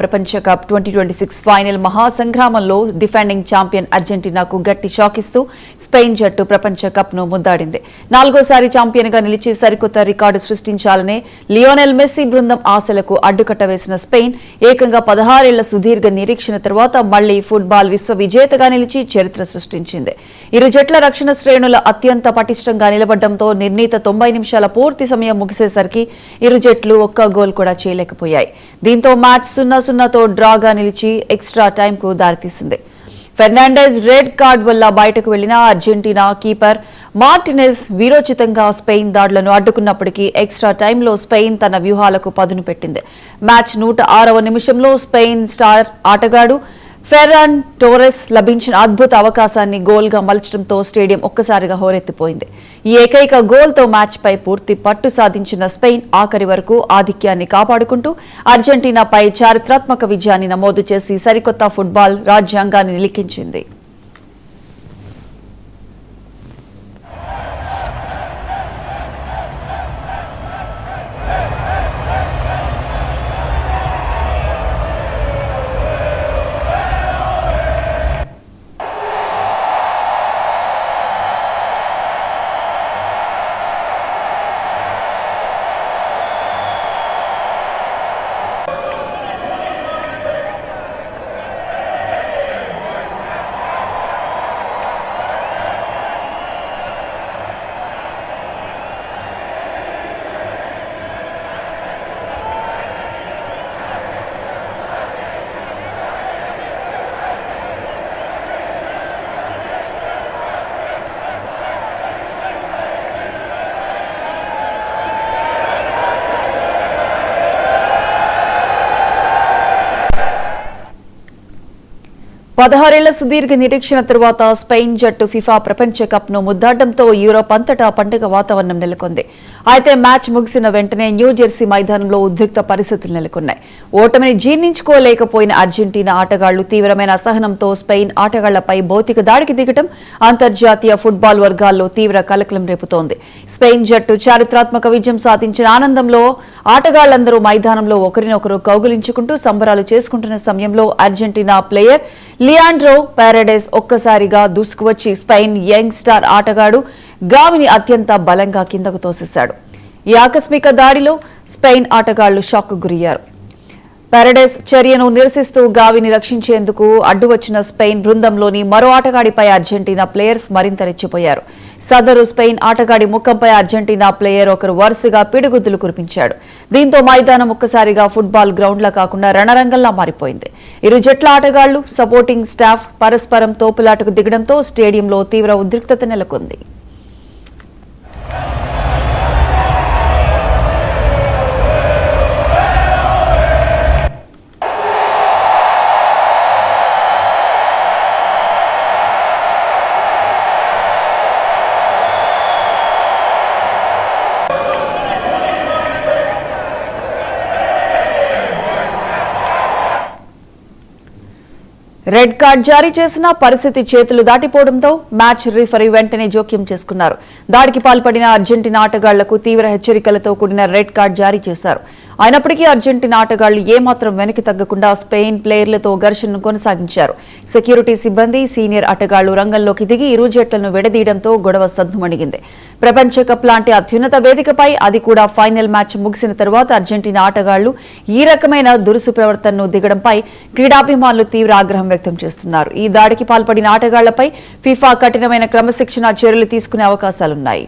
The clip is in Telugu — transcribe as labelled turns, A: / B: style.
A: ప్రపంచ కప్ 2026 ఫైనల్ మహాసంగ్రామంలో డిఫెండింగ్ ఛాంపియన్ అర్జెంటీనాకు గట్టి షాక్ ఇస్తూ స్పెయిన్ జట్టు ప్రపంచ కప్ ను ముద్దాడింది. 4వ ఛాంపియన్ గా నిలిచి సరికొత్త రికార్డు సృష్టించాలనే లియోనెల్ మెస్సీ బృందం ఆశలకు అడ్డుకట్ట వేసిన స్పెయిన్ ఏకంగా 16 ఏళ్ల సుదీర్ఘ నిరీక్షణ తర్వాత మళ్లీ ఫుట్బాల్ విశ్వ విజేతగా నిలిచి చరిత్ర సృష్టించింది. ఇరు జట్ల రక్షణ శ్రేణుల అత్యంత పటిష్టంగా నిలబడడంతో నిర్ణీత 90 నిమిషాల పూర్తి సమయం ముగిసేసరికి ఇరు జట్లు ఒక్క గోల్ కూడా చేయలేకపోయాయి. దీంతో మ్యాచ్ 0-0తో డ్రాగా నిలిచి ఎక్స్ట్రా టైంకు దారితీసింది. ఫెర్నాండెజ్ రెడ్ కార్డ్ వల్ల బయటకు వెళ్లిన అర్జెంటీనా కీపర్ మార్టినెజ్ వీరోచితంగా స్పెయిన్ దాడులను అడ్డుకున్నప్పటికీ ఎక్స్ట్రా టైంలో స్పెయిన్ తన వ్యూహాలకు పదును పెట్టింది. మ్యాచ్ 106వ నిమిషంలో స్పెయిన్ స్టార్ ఆటగాడు ఫెర్రాన్ టోరెస్ లభించిన అద్భుత అవకాశాన్ని గోల్గా మలచడంతో స్టేడియం ఒక్కసారిగా హోరెత్తిపోయింది. ఈ ఏకైక గోల్తో మ్యాచ్పై పూర్తి పట్టు సాధించిన స్పెయిన్ ఆఖరి వరకు ఆధిక్యాన్ని కాపాడుకుంటూ అర్జెంటీనాపై చారిత్రాత్మక విజయాన్ని నమోదు చేసి సరికొత్త ఫుట్బాల్ రాజ్యాంగాన్ని లిఖించింది. పదహారేళ్ల సుదీర్ఘ నిరీక్షణ తరువాత స్పెయిన్ జట్టు ఫిఫా ప్రపంచ కప్ ను ముద్దాడడంతో యూరోప్ అంతటా పండుగ వాతావరణం నెలకొంది. అయితే మ్యాచ్ ముగిసిన వెంటనే న్యూజెర్సీ మైదానంలో ఉద్రిక్త పరిస్థితులు నెలకొన్నాయి. ఓటమిని జీర్ణించుకోలేకపోయిన అర్జెంటీనా ఆటగాళ్లు తీవ్రమైన అసహనంతో స్పెయిన్ ఆటగాళ్లపై భౌతిక దాడికి దిగడం అంతర్జాతీయ ఫుట్బాల్ వర్గాల్లో తీవ్ర కలకలం రేపుతోంది. స్పెయిన్ జట్టు చారిత్రాత్మక విజయం సాధించిన ఆనందంలో ఆటగాళ్లందరూ మైదానంలో ఒకరినొకరు కౌగిలించుకుంటూ సంబరాలు చేసుకుంటున్న సమయంలో అర్జెంటీనా ప్లేయర్ లియాండ్రో పారెడెస్ ఒక్కసారిగా దూసుకువచ్చి స్పెయిన్ యంగ్ స్టార్ ఆటగాడు గావిని అత్యంత బలంగా కిందకు తోసేశాడు. ఈ ఆకస్మిక దాడిలో స్పెయిన్ ఆటగాళ్లు షాక్ గురయ్యారు. పారెడెస్ చర్యను నిరసిస్తూ గావిని రక్షించేందుకు అడ్డు వచ్చిన స్పెయిన్ బృందంలోని మరో ఆటగాడిపై అర్జెంటీనా ప్లేయర్స్ మరింత రెచ్చిపోయారు. సదరు స్పెయిన్ ఆటగాడి ముఖంపై అర్జెంటీనా ప్లేయర్ ఒకరు వరుసగా పిడుగుద్దులు కురిపించాడు. దీంతో మైదానం ఒక్కసారిగా ఫుట్బాల్ గ్రౌండ్లా కాకుండా రణరంగంలా మారిపోయింది. ఇరు జట్ల ఆటగాళ్లు సపోర్టింగ్ స్టాఫ్ పరస్పరం తోపులాటకు దిగడంతో స్టేడియంలో తీవ్ర ఉద్రిక్తత నెలకొంది. రెడ్ కార్డ్ జారీ చేసిన పరిస్థితి చేతులు దాటిపోవడంతో మ్యాచ్ రిఫరీ వెంటనే జోక్యం చేసుకున్నారు. దాడికి పాల్పడిన అర్జెంటీనా ఆటగాళ్లకు తీవ్ర హెచ్చరికలతో కూడిన రెడ్ కార్డ్ జారీ చేశారు. అయినప్పటికీ అర్జెంటీనా ఆటగాళ్లు ఏమాత్రం వెనక్కి తగ్గకుండా స్పెయిన్ ప్లేయర్లతో ఘర్షణను కొనసాగించారు. సెక్యూరిటీ సిబ్బంది, సీనియర్ ఆటగాళ్లు రంగంలోకి దిగి ఇరు జట్లను విడదీయడంతో గొడవ సద్దుమణిగింది. ప్రపంచ కప్ లాంటి అత్యున్నత వేదికపై, అది కూడా ఫైనల్ మ్యాచ్ ముగిసిన తర్వాత అర్జెంటీనా ఆటగాళ్లు ఈ రకమైన దురుసు ప్రవర్తనను దిగడంపై క్రీడాభిమానులు తీవ్ర ఆగ్రహం వ్యక్తం చేస్తున్నారు. ఈ దాడికి పాల్పడిన ఆటగాళ్లపై ఫిఫా కఠినమైన క్రమశిక్షణ చర్యలు తీసుకునే అవకాశాలున్నాయి.